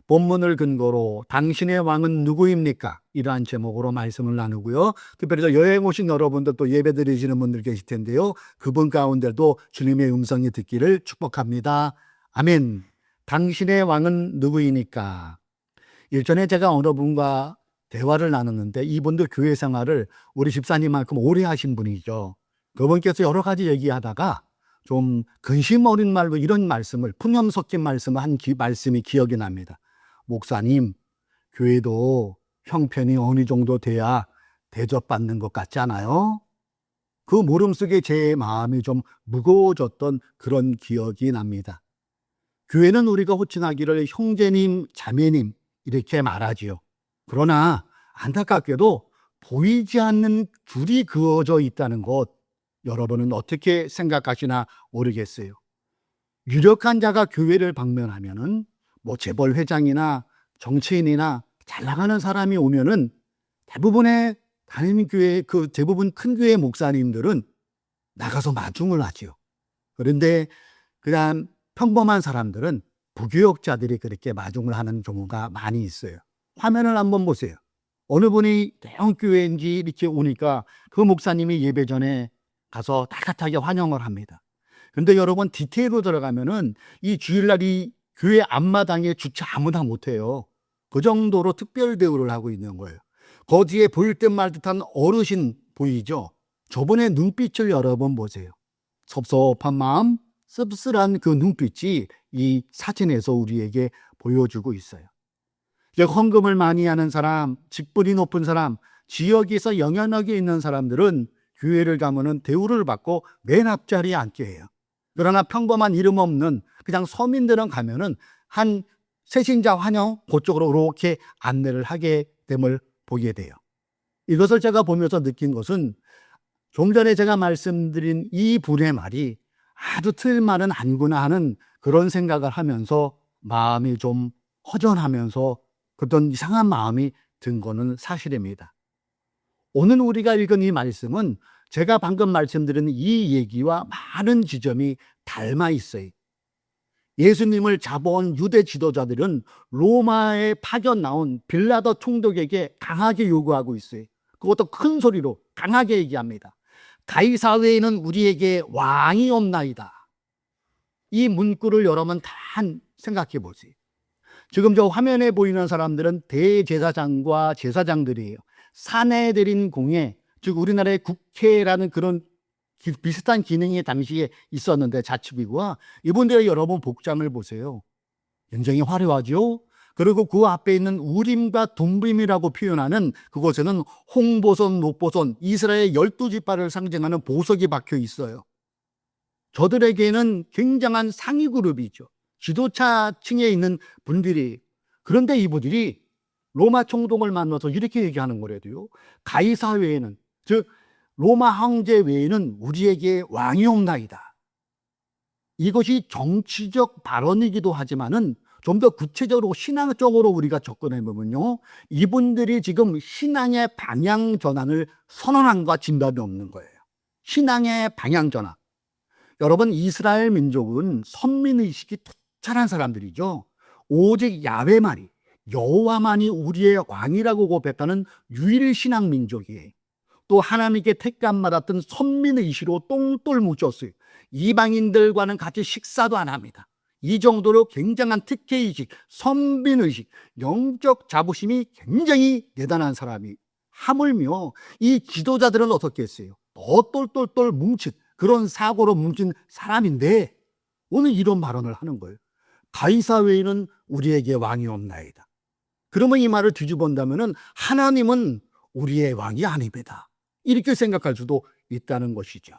본문을 근거로 당신의 왕은 누구입니까? 이러한 제목으로 말씀을 나누고요. 특별히 여행 오신 여러분들 또 예배 드리시는 분들 계실 텐데요. 그분 가운데도 주님의 음성이 듣기를 축복합니다. 아멘. 당신의 왕은 누구이니까? 일전에 제가 어느 분과 대화를 나눴는데 이분도 교회 생활을 우리 집사님만큼 오래 하신 분이죠. 그분께서 여러 가지 얘기하다가 좀 근심 어린 말로 이런 말씀을, 푸념 섞인 말씀을 말씀이 기억이 납니다. 목사님, 교회도 형편이 어느 정도 돼야 대접받는 것 같지 않아요? 그 물음 속에 제 마음이 좀 무거워졌던 그런 기억이 납니다. 교회는 우리가 호칭하기를 형제님, 자매님 이렇게 말하지요. 그러나 안타깝게도 보이지 않는 줄이 그어져 있다는 것, 여러분은 어떻게 생각하시나 모르겠어요. 유력한 자가 교회를 방문하면은 뭐 재벌 회장이나 정치인이나 잘 나가는 사람이 오면은 대부분의 다니는 교회, 그 대부분 큰 교회 목사님들은 나가서 마중을 하지요. 그런데 그다음 평범한 사람들은 부교역자들이 그렇게 마중을 하는 경우가 많이 있어요. 화면을 한번 보세요. 어느 분이 대형 교회인지 이렇게 오니까 그 목사님이 예배 전에 가서 따뜻하게 환영을 합니다. 근데 여러분 디테일로 들어가면은 이 주일날 이 교회 앞마당에 주차 아무나 못해요. 그 정도로 특별 대우를 하고 있는 거예요. 거기에 보일 듯 말 듯한 어르신 보이죠? 저분의 눈빛을 여러분 보세요. 섭섭한 마음, 씁쓸한 그 눈빛이 이 사진에서 우리에게 보여주고 있어요. 헌금을 많이 하는 사람, 직분이 높은 사람, 지역에서 영향력이 있는 사람들은 교회를 가면은 대우를 받고 맨 앞자리에 앉게 해요. 그러나 평범한 이름 없는 그냥 서민들은 가면은 한 새신자 환영 그쪽으로 이렇게 안내를 하게 됨을 보게 돼요. 이것을 제가 보면서 느낀 것은 좀 전에 제가 말씀드린 이 분의 말이 아주 틀린 말은 아니구나 하는 그런 생각을 하면서 마음이 좀 허전하면서 그런 이상한 마음이 든 거는 사실입니다. 오늘 우리가 읽은 이 말씀은 제가 방금 말씀드린 이 얘기와 많은 지점이 닮아 있어요. 예수님을 잡아온 유대 지도자들은 로마에 파견 나온 빌라도 총독에게 강하게 요구하고 있어요. 그것도 큰 소리로 강하게 얘기합니다. 가이사 외에는 우리에게 왕이 없나이다. 이 문구를 여러분 다 생각해 보세요. 지금 저 화면에 보이는 사람들은 대제사장과 제사장들이에요. 사내들인 공회, 즉 우리나라의 국회라는 그런 비슷한 기능이 당시에 있었는데 자치기구와 이분들의 여러분 복장을 보세요. 굉장히 화려하죠. 그리고 그 앞에 있는 우림과 둠빔이라고 표현하는 그곳에는 홍보선, 녹보선, 이스라엘 12지파를 상징하는 보석이 박혀 있어요. 저들에게는 굉장한 상위 그룹이죠. 지도자층에 있는 분들이. 그런데 이분들이 로마 총독을 만나서 이렇게 얘기하는 거래도요. 가이사 외에는, 즉 로마 황제 외에는 우리에게 왕이 없나이다. 이것이 정치적 발언이기도 하지만은 좀 더 구체적으로 신앙적으로 우리가 접근해 보면요, 이분들이 지금 신앙의 방향 전환을 선언한과 진단이 없는 거예요. 신앙의 방향 전환. 여러분, 이스라엘 민족은 선민의식이 투철한 사람들이죠. 오직 야훼만이, 여호와만이 우리의 왕이라고 고백하는 유일 신앙 민족이에요. 또 하나님께 택감 받았던 선민의식으로 똥돌 묻혔어요. 이방인들과는 같이 식사도 안 합니다. 이 정도로 굉장한 특혜의식, 선민의식, 영적 자부심이 굉장히 대단한 사람이, 하물며 이 지도자들은 어떻게 했어요? 더 똘똘똘 뭉친 그런 사고로 뭉친 사람인데 오늘 이런 발언을 하는 거예요. 가이사 외에는 우리에게 왕이 없나이다. 그러면 이 말을 뒤집어본다면 하나님은 우리의 왕이 아닙니다. 이렇게 생각할 수도 있다는 것이죠.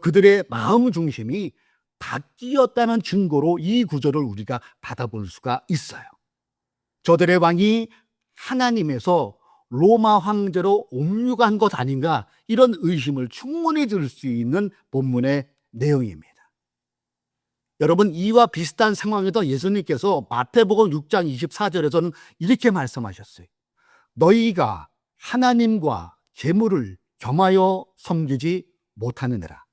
그들의 마음 중심이 바뀌었다는 증거로 이 구절을 우리가 받아볼 수가 있어요. 저들의 왕이 하나님에서 로마 황제로 옮겨간 것 아닌가, 이런 의심을 충분히 들 수 있는 본문의 내용입니다. 여러분, 이와 비슷한 상황에서 예수님께서 마태복음 6장 24절에서는 이렇게 말씀하셨어요. 너희가 하나님과 재물을 겸하여 섬기지 못하느니라.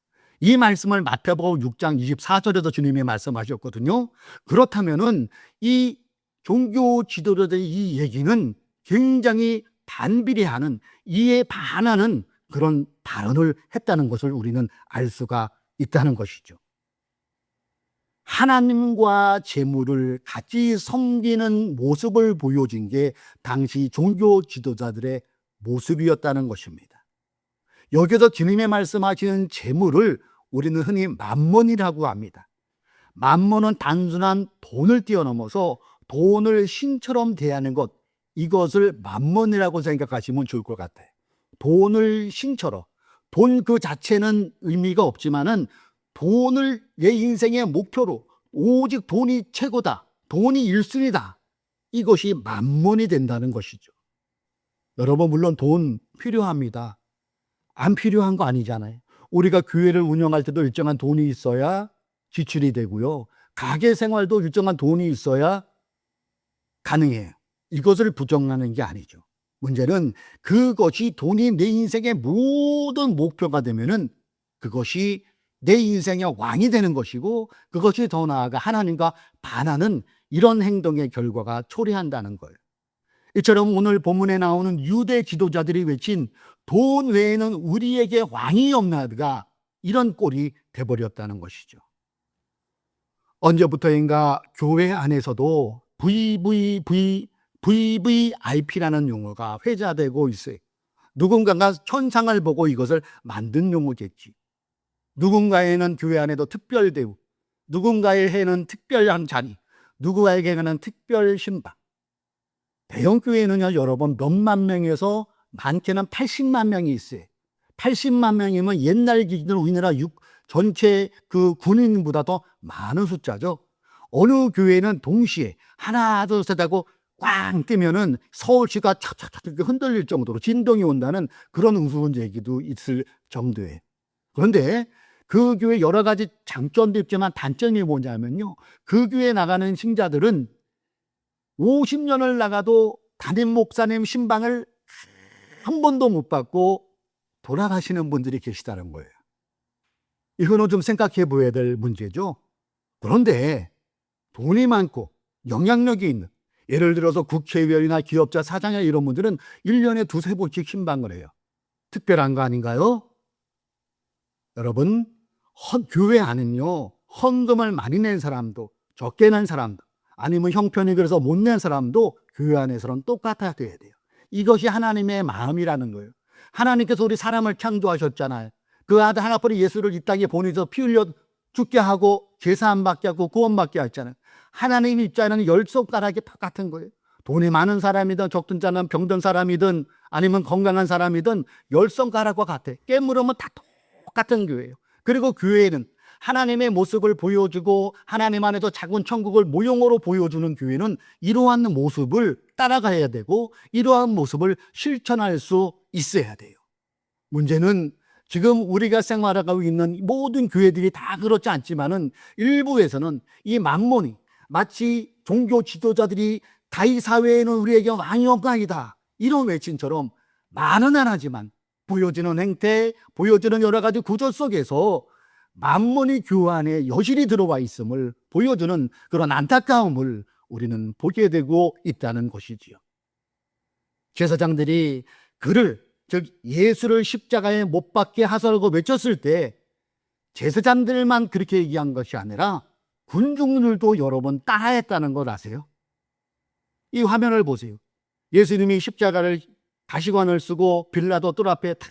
이 말씀을 마태복음 6장 24절에서 주님이 말씀하셨거든요. 그렇다면은 이 종교 지도자들의 이 얘기는 굉장히 반비례하는, 이에 반하는 그런 발언을 했다는 것을 우리는 알 수가 있다는 것이죠. 하나님과 재물을 같이 섬기는 모습을 보여준 게 당시 종교 지도자들의 모습이었다는 것입니다. 여기서 주님의 말씀하시는 재물을 우리는 흔히 만몬이라고 합니다. 만몬은 단순한 돈을 뛰어넘어서 돈을 신처럼 대하는 것, 이것을 만몬이라고 생각하시면 좋을 것 같아요. 돈을 신처럼, 돈 그 자체는 의미가 없지만은 돈을 내 인생의 목표로, 오직 돈이 최고다, 돈이 1순위다, 이것이 만몬이 된다는 것이죠. 여러분, 물론 돈 필요합니다. 안 필요한 거 아니잖아요. 우리가 교회를 운영할 때도 일정한 돈이 있어야 지출이 되고요. 가게 생활도 일정한 돈이 있어야 가능해요. 이것을 부정하는 게 아니죠. 문제는 그것이 돈이 내 인생의 모든 목표가 되면은 그것이 내 인생의 왕이 되는 것이고, 그것이 더 나아가 하나님과 반하는 이런 행동의 결과가 초래한다는 거예요. 이처럼 오늘 본문에 나오는 유대 지도자들이 외친 돈 외에는 우리에게 왕이 없나이다, 이런 꼴이 돼버렸다는 것이죠. 언제부터인가 교회 안에서도 VVIP라는 용어가 회자되고 있어요. 누군가가 천상을 보고 이것을 만든 용어겠지. 누군가에는 교회 안에도 특별 대우, 누군가에게는 특별한 자리, 누구에게는 특별 신방. 대형 교회는요, 여러분, 몇만 명에서 많게는 80만 명이 있어요. 80만 명이면 옛날 기준으로 우리나라 전체 그 군인보다 더 많은 숫자죠. 어느 교회는 동시에 하나 둘 셋 하고 꽝 뜨면은 서울시가 착착착 흔들릴 정도로 진동이 온다는 그런 우스운 얘기도 있을 정도예요. 그런데 그 교회 여러 가지 장점도 있지만 단점이 뭐냐면요, 그 교회에 나가는 신자들은 50년을 나가도 담임 목사님 신방을 한 번도 못 받고 돌아가시는 분들이 계시다는 거예요. 이거는 좀 생각해 보아야 될 문제죠. 그런데 돈이 많고 영향력이 있는, 예를 들어서 국회의원이나 기업자 사장이나 이런 분들은 1년에 두세 번씩 신방을 해요. 특별한 거 아닌가요? 여러분, 교회 안은요, 헌금을 많이 낸 사람도, 적게 낸 사람도, 아니면 형편이 그래서 못 낸 사람도 교회 안에서는 똑같아야 돼야 돼요. 이것이 하나님의 마음이라는 거예요. 하나님께서 우리 사람을 창조하셨잖아요. 그 아들 하나뿐인 예수를 이 땅에 보내서 피 흘려 죽게 하고 제사 안 받게 하고 구원 받게 했잖아요. 하나님 입장에는 10손가락이 똑같은 거예요. 돈이 많은 사람이든 적든 자는 병든 사람이든 아니면 건강한 사람이든 10손가락과 같아. 깨물으면 다 똑같은 교회예요. 그리고 교회는 하나님의 모습을 보여주고 하나님 안에서 작은 천국을 모형으로 보여주는 교회는 이러한 모습을 따라가야 되고 이러한 모습을 실천할 수 있어야 돼요. 문제는 지금 우리가 생활하고 있는 모든 교회들이 다 그렇지 않지만은 일부에서는 이 만몬이 마치 종교 지도자들이 다이 사회에는 우리에게 왕이 없나이다, 이런 외침처럼 말은 안 하지만 보여지는 행태, 보여지는 여러 가지 구조 속에서 만몬이 교회 안에 여실히 들어와 있음을 보여주는 그런 안타까움을 우리는 보게 되고 있다는 것이지요. 제사장들이 그를, 즉 예수를 십자가에 못 박게 하소서 외쳤을 때 제사장들만 그렇게 얘기한 것이 아니라 군중들도 여러 번 따라했다는 걸 아세요? 이 화면을 보세요. 예수님이 십자가를 가시관을 쓰고 빌라도 뜰 앞에 탁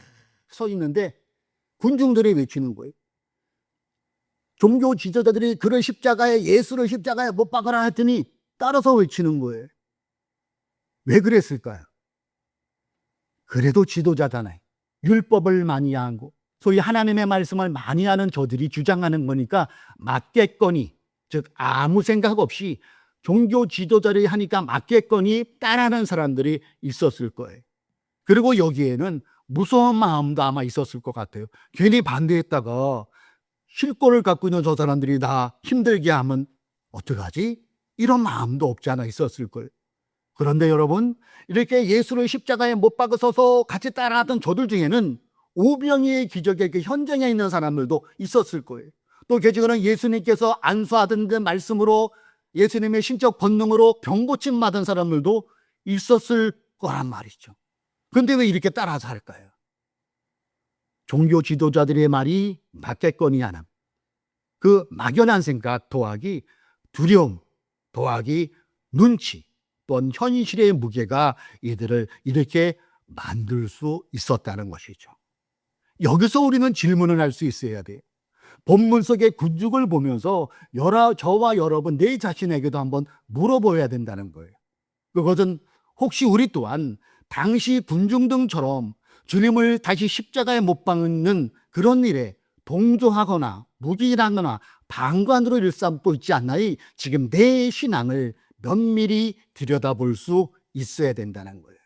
서 있는데 군중들이 외치는 거예요. 종교 지도자들이 그를 예수를 십자가에 못 박아라 했더니 따라서 외치는 거예요. 왜 그랬을까요? 그래도 지도자잖아요. 율법을 많이 하고 소위 하나님의 말씀을 많이 하는 저들이 주장하는 거니까 맞겠거니, 즉 아무 생각 없이 종교 지도자들이 하니까 맞겠거니 따라하는 사람들이 있었을 거예요. 그리고 여기에는 무서운 마음도 아마 있었을 것 같아요. 괜히 반대했다가 실권을 갖고 있는 저 사람들이 나 힘들게 하면 어떡하지? 이런 마음도 없지 않아 있었을 거예요. 그런데 여러분, 이렇게 예수를 십자가에 못 박아서서 같이 따라하던 저들 중에는 오병이의 기적의 그 현장에 있는 사람들도 있었을 거예요. 또 계시고는 예수님께서 안수하던 말씀으로 예수님의 신적 본능으로 병 고침 받은 사람들도 있었을 거란 말이죠. 그런데 왜 이렇게 따라서 할까요? 종교 지도자들의 말이 맞겠거니 하는 그 막연한 생각 더하기 두려움 더하기 눈치 또는 현실의 무게가 이들을 이렇게 만들 수 있었다는 것이죠. 여기서 우리는 질문을 할 수 있어야 돼요. 본문 속의 군죽을 보면서 저와 여러분 내 자신에게도 한번 물어봐야 된다는 거예요. 그것은 혹시 우리 또한 당시 군중등처럼 주님을 다시 십자가에 못 박는 그런 일에 동조하거나 무기하거나 방관으로 일삼고 있지 않나요? 지금 내 신앙을 면밀히 들여다볼 수 있어야 된다는 거예요.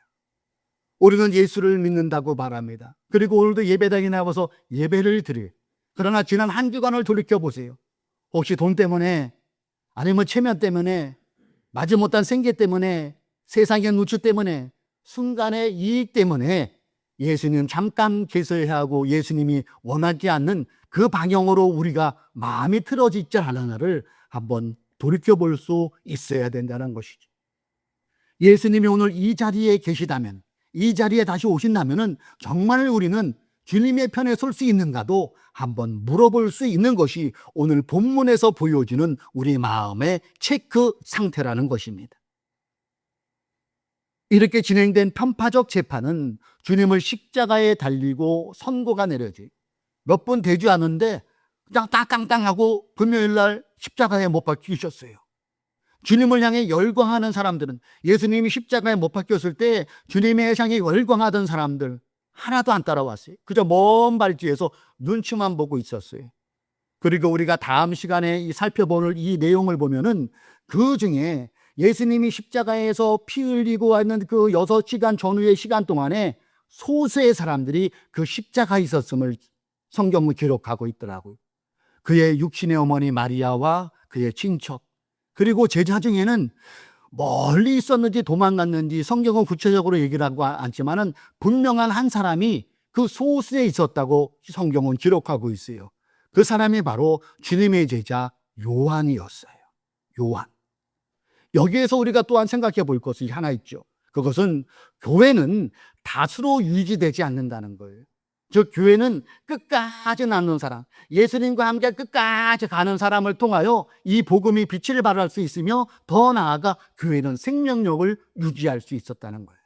우리는 예수를 믿는다고 말합니다. 그리고 오늘도 예배당에 나와서 예배를 드려요. 그러나 지난 한 주간을 돌이켜보세요. 혹시 돈 때문에 아니면 체면 때문에 마지못한 생계 때문에 세상의 눈치 때문에 순간의 이익 때문에 예수님 잠깐 계셔야 하고 예수님이 원하지 않는 그 방향으로 우리가 마음이 틀어지지 않았나를 한번 돌이켜볼 수 있어야 된다는 것이죠. 예수님이 오늘 이 자리에 계시다면, 이 자리에 다시 오신다면 정말 우리는 주님의 편에 설 수 있는가도 한번 물어볼 수 있는 것이 오늘 본문에서 보여주는 우리 마음의 체크 상태라는 것입니다. 이렇게 진행된 편파적 재판은 주님을 십자가에 달리고 선고가 내려지 몇 분 되지 않은데 그냥 땅땅땅하고 금요일 날 십자가에 못 박히셨어요. 주님을 향해 열광하는 사람들은 예수님이 십자가에 못 박혔을 때 주님의 향해 열광하던 사람들 하나도 안 따라왔어요. 그저 먼 발치에서 눈치만 보고 있었어요. 그리고 우리가 다음 시간에 살펴볼 이 내용을 보면은 그 중에 예수님이 십자가에서 피 흘리고 있는 그 6시간 전후의 시간 동안에 소수의 사람들이 그 십자가에 있었음을 성경은 기록하고 있더라고요. 그의 육신의 어머니 마리아와 그의 친척 그리고 제자 중에는 멀리 있었는지 도망갔는지 성경은 구체적으로 얘기를 하고 않지만은 분명한 한 사람이 그 소수에 있었다고 성경은 기록하고 있어요. 그 사람이 바로 주님의 제자 요한이었어요. 요한. 여기에서 우리가 또한 생각해 볼 것이 하나 있죠. 그것은 교회는 다수로 유지되지 않는다는 거예요. 즉 교회는 끝까지 남는 사람, 예수님과 함께 끝까지 가는 사람을 통하여 이 복음이 빛을 발할 수 있으며 더 나아가 교회는 생명력을 유지할 수 있었다는 거예요.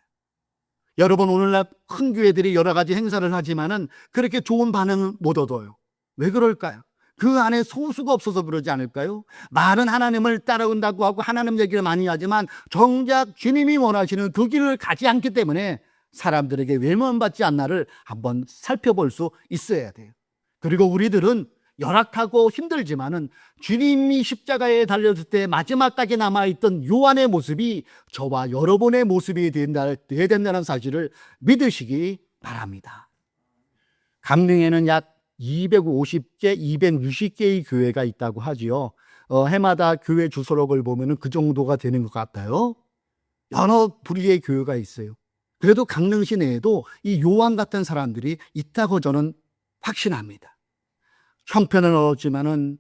여러분 오늘날 큰 교회들이 여러 가지 행사를 하지만은 그렇게 좋은 반응을 못 얻어요. 왜 그럴까요? 그 안에 소수가 없어서 그러지 않을까요? 말은 하나님을 따라온다고 하고 하나님 얘기를 많이 하지만 정작 주님이 원하시는 그 길을 가지 않기 때문에 사람들에게 외면받지 않나를 한번 살펴볼 수 있어야 돼요. 그리고 우리들은 열악하고 힘들지만은 주님이 십자가에 달렸을 때 마지막까지 남아있던 요한의 모습이 저와 여러분의 모습이 되어야 된다는 사실을 믿으시기 바랍니다. 강릉에는 약 250개, 260개의 교회가 있다고 하지요. 해마다 교회 주소록을 보면은 그 정도가 되는 것 같아요. 여러 부류의 교회가 있어요. 그래도 강릉시 내에도 이 요한 같은 사람들이 있다고 저는 확신합니다. 형편은 어렵지만은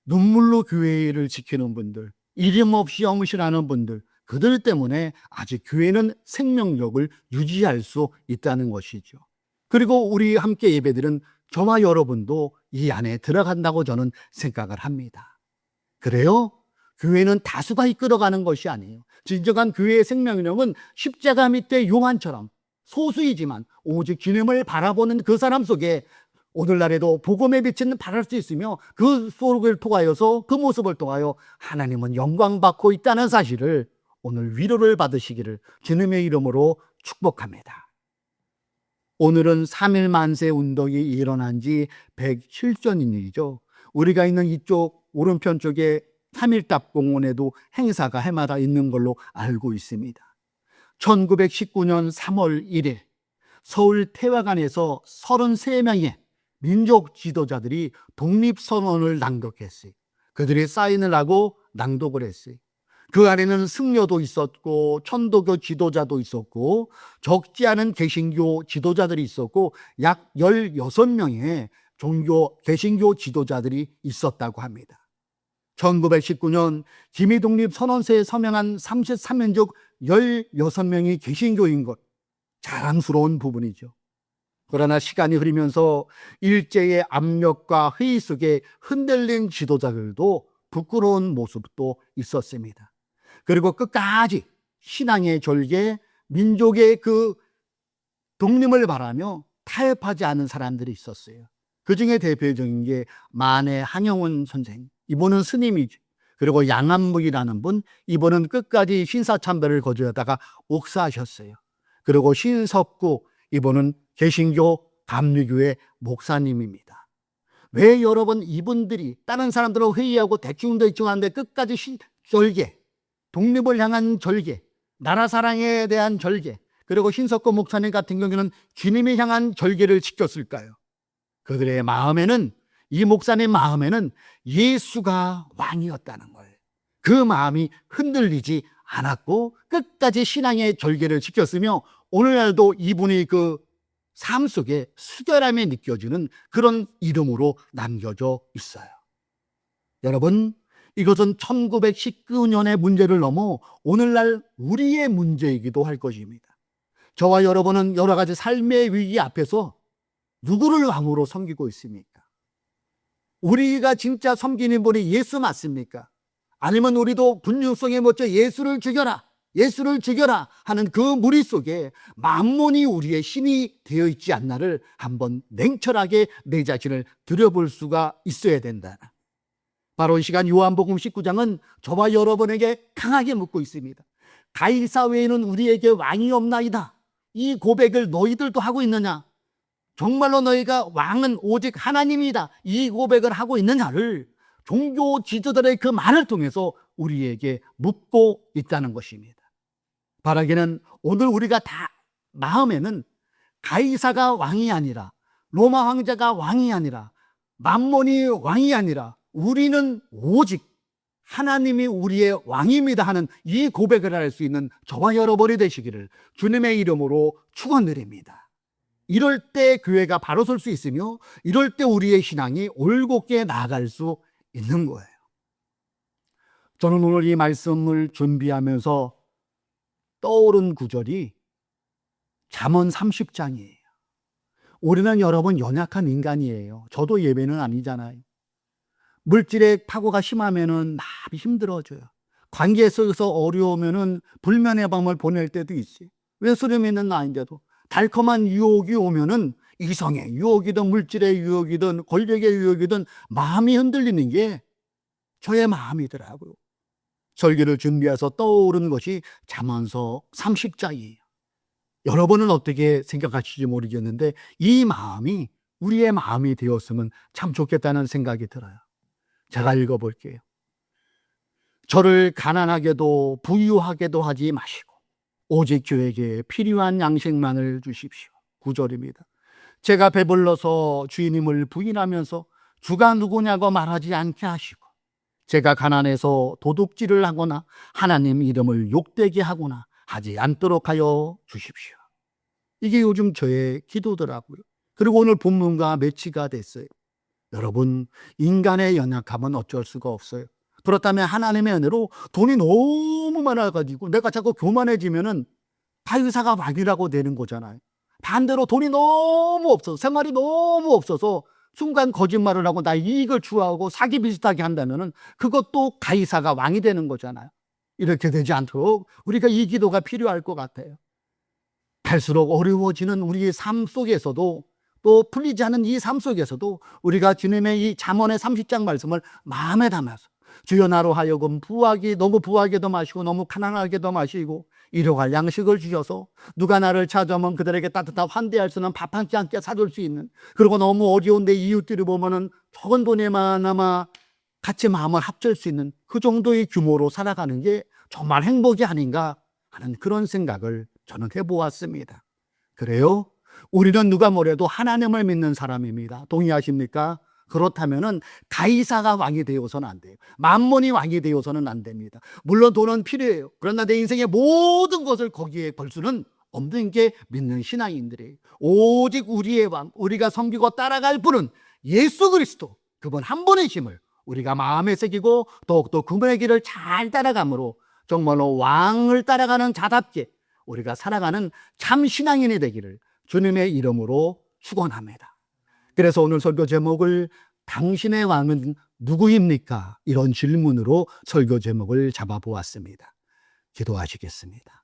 눈물로 교회를 지키는 분들, 이름 없이 영실하는 분들, 그들 때문에 아직 교회는 생명력을 유지할 수 있다는 것이죠. 그리고 우리 함께 예배드린 저와 여러분도 이 안에 들어간다고 저는 생각을 합니다. 그래요? 교회는 다수가 이끌어가는 것이 아니에요. 진정한 교회의 생명력은 십자가 밑에 요한처럼 소수이지만 오직 주님을 바라보는 그 사람 속에 오늘날에도 복음의 빛은 발할 수 있으며 그 속을 통하여서 그 모습을 통하여 하나님은 영광받고 있다는 사실을 오늘 위로를 받으시기를 주님의 이름으로 축복합니다. 오늘은 3일 만세 운동이 일어난 지 107주년이죠. 우리가 있는 이쪽 오른편 쪽에 3.1답 공원에도 행사가 해마다 있는 걸로 알고 있습니다. 1919년 3월 1일 서울 태화관에서 33명의 민족 지도자들이 독립선언을 낭독했어요. 그들이 사인을 하고 낭독을 했어요. 그 안에는 승려도 있었고 천도교 지도자도 있었고 적지 않은 개신교 지도자들이 있었고 약 16명의 종교 개신교 지도자들이 있었다고 합니다. 1919년 기미독립 선언서에 서명한 33민족 16명이 개신교인 것, 자랑스러운 부분이죠. 그러나 시간이 흐르면서 일제의 압력과 회의 속에 흔들린 지도자들도 부끄러운 모습도 있었습니다. 그리고 끝까지 신앙의 절개, 민족의 그 독립을 바라며 타협하지 않은 사람들이 있었어요. 그 중에 대표적인 게 만해 한영원 선생, 이분은 스님이죠. 그리고 양한묵이라는 분, 이분은 끝까지 신사참배를 거주하다가 옥사하셨어요. 그리고 신석구, 이분은 개신교 감리교회 목사님입니다. 왜 여러분 이분들이 다른 사람들하고 회의하고 대충대충 하는데 끝까지 절개, 독립을 향한 절개, 나라 사랑에 대한 절개, 그리고 신석구 목사님 같은 경우는 주님을 향한 절개를 지켰을까요? 그들의 마음에는, 이 목사님 마음에는 예수가 왕이었다는 거예요. 그 마음이 흔들리지 않았고 끝까지 신앙의 절개를 지켰으며 오늘날도 이분의 그 삶 속에 수결함이 느껴지는 그런 이름으로 남겨져 있어요. 여러분, 이것은 1919년의 문제를 넘어 오늘날 우리의 문제이기도 할 것입니다. 저와 여러분은 여러 가지 삶의 위기 앞에서 누구를 왕으로 섬기고 있습니까? 우리가 진짜 섬기는 분이 예수 맞습니까? 아니면 우리도 분중성에 묻혀 예수를 죽여라, 예수를 죽여라 하는 그 무리 속에 만몬이 우리의 신이 되어 있지 않나를 한번 냉철하게 내 자신을 들여볼 수가 있어야 된다. 바로 이 시간 요한복음 19장은 저와 여러분에게 강하게 묻고 있습니다. 가이사 외에는 우리에게 왕이 없나이다. 이 고백을 너희들도 하고 있느냐? 정말로 너희가 왕은 오직 하나님이다. 이 고백을 하고 있느냐를 종교 지도자들의 그 말을 통해서 우리에게 묻고 있다는 것입니다. 바라기는 오늘 우리가 다 마음에는 가이사가 왕이 아니라, 로마 황제가 왕이 아니라, 만몬이 왕이 아니라 우리는 오직 하나님이 우리의 왕입니다 하는 이 고백을 할 수 있는 저와 여러분이 되시기를 주님의 이름으로 축원드립니다. 이럴 때 교회가 바로 설 수 있으며 이럴 때 우리의 신앙이 올곧게 나아갈 수 있는 거예요. 저는 오늘 이 말씀을 준비하면서 떠오른 구절이 잠언 30장이에요. 우리는 여러분 연약한 인간이에요. 저도 예배는 아니잖아요. 물질의 파고가 심하면은 마음이 힘들어져요. 관계 속에서 어려우면은 불면의 밤을 보낼 때도 있어요. 예수님 믿는 나인데도 달콤한 유혹이 오면은 이성의 유혹이든 물질의 유혹이든 권력의 유혹이든 마음이 흔들리는 게 저의 마음이더라고요. 설교를 준비해서 떠오른 것이 잠언서 30장이에요. 여러분은 어떻게 생각하실지 모르겠는데 이 마음이 우리의 마음이 되었으면 참 좋겠다는 생각이 들어요. 제가 읽어볼게요. 저를 가난하게도 부유하게도 하지 마시고 오직 저에게 필요한 양식만을 주십시오. 9절입니다. 제가 배불러서 주인님을 부인하면서 주가 누구냐고 말하지 않게 하시고 제가 가난해서 도둑질을 하거나 하나님 이름을 욕되게 하거나 하지 않도록 하여 주십시오. 이게 요즘 저의 기도더라고요. 그리고 오늘 본문과 매치가 됐어요. 여러분, 인간의 연약함은 어쩔 수가 없어요. 그렇다면 하나님의 은혜로 돈이 너무 많아가지고 내가 자꾸 교만해지면은 가의사가 왕이라고 되는 거잖아요. 반대로 돈이 너무 없어서, 생활이 너무 없어서 순간 거짓말을 하고 나 이익을 추구하고 사기 비슷하게 한다면은 그것도 가이사가 왕이 되는 거잖아요. 이렇게 되지 않도록 우리가 이 기도가 필요할 것 같아요. 갈수록 어려워지는 우리의 삶 속에서도 또 풀리지 않은 이 삶 속에서도 우리가 주님의 이 잠언의 30장 말씀을 마음에 담아서 주여 나로 하여금 너무 부하게도 마시고 너무 가난하게도 마시고 일용할 양식을 주셔서 누가 나를 찾아오면 그들에게 따뜻한 환대할 수 있는 밥 한 끼 함께 사줄 수 있는, 그리고 너무 어려운 내 이웃들을 보면은 적은 돈에만아마 같이 마음을 합칠 수 있는 그 정도의 규모로 살아가는 게 정말 행복이 아닌가 하는 그런 생각을 저는 해보았습니다. 그래요? 우리는 누가 뭐래도 하나님을 믿는 사람입니다. 동의하십니까? 그렇다면은 가이사가 왕이 되어서는 안 돼요. 만몬이 왕이 되어서는 안 됩니다. 물론 돈은 필요해요. 그러나 내 인생의 모든 것을 거기에 걸 수는 없는 게 믿는 신앙인들이에요. 오직 우리의 왕, 우리가 섬기고 따라갈 분은 예수 그리스도, 그분 한 분의 힘을 우리가 마음에 새기고 더욱더 그분의 길을 잘 따라감으로 정말로 왕을 따라가는 자답게 우리가 살아가는 참 신앙인이 되기를 주님의 이름으로 축원합니다. 그래서 오늘 설교 제목을 당신의 왕은 누구입니까? 이런 질문으로 설교 제목을 잡아보았습니다. 기도하시겠습니다.